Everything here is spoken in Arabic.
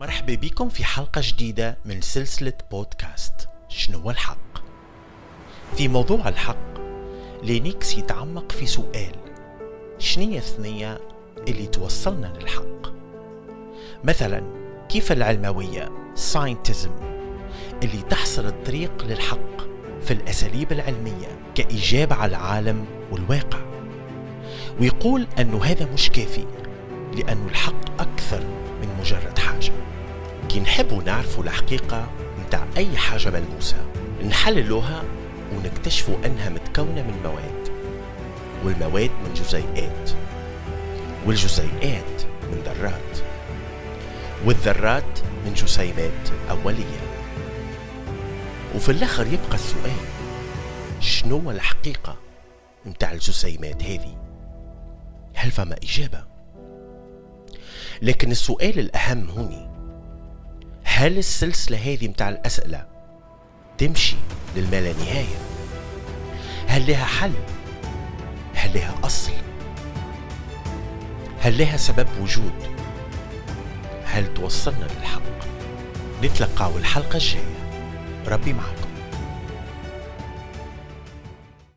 مرحبا بكم في حلقة جديدة من سلسلة بودكاست شنو الحق؟ في موضوع الحق لينيكس يتعمق في سؤال: شنية الثنية اللي توصلنا للحق؟ مثلا كيف العلموية ساينتزم اللي تحصر الطريق للحق في الأساليب العلمية كإجابة على العالم والواقع، ويقول أنه هذا مش كافي لأنه الحق أكثر من مجرد حاجة. كي نحبوا نعرفوا الحقيقة متاع أي حاجة ملموسة نحللوها ونكتشفوا أنها متكونة من مواد، والمواد من جزيئات، والجزيئات من ذرات، والذرات من جسيمات أولية. وفي الآخر يبقى السؤال: شنو الحقيقة متاع الجسيمات هذه؟ هل فما إجابة؟ لكن السؤال الأهم هوني: هل السلسلة هذه متاع الأسئلة تمشي للمالانهاية؟ هل لها حل؟ هل لها أصل؟ هل لها سبب وجود؟ هل توصلنا للحق؟ نتلقاو الحلقة الجاية. ربي معكم.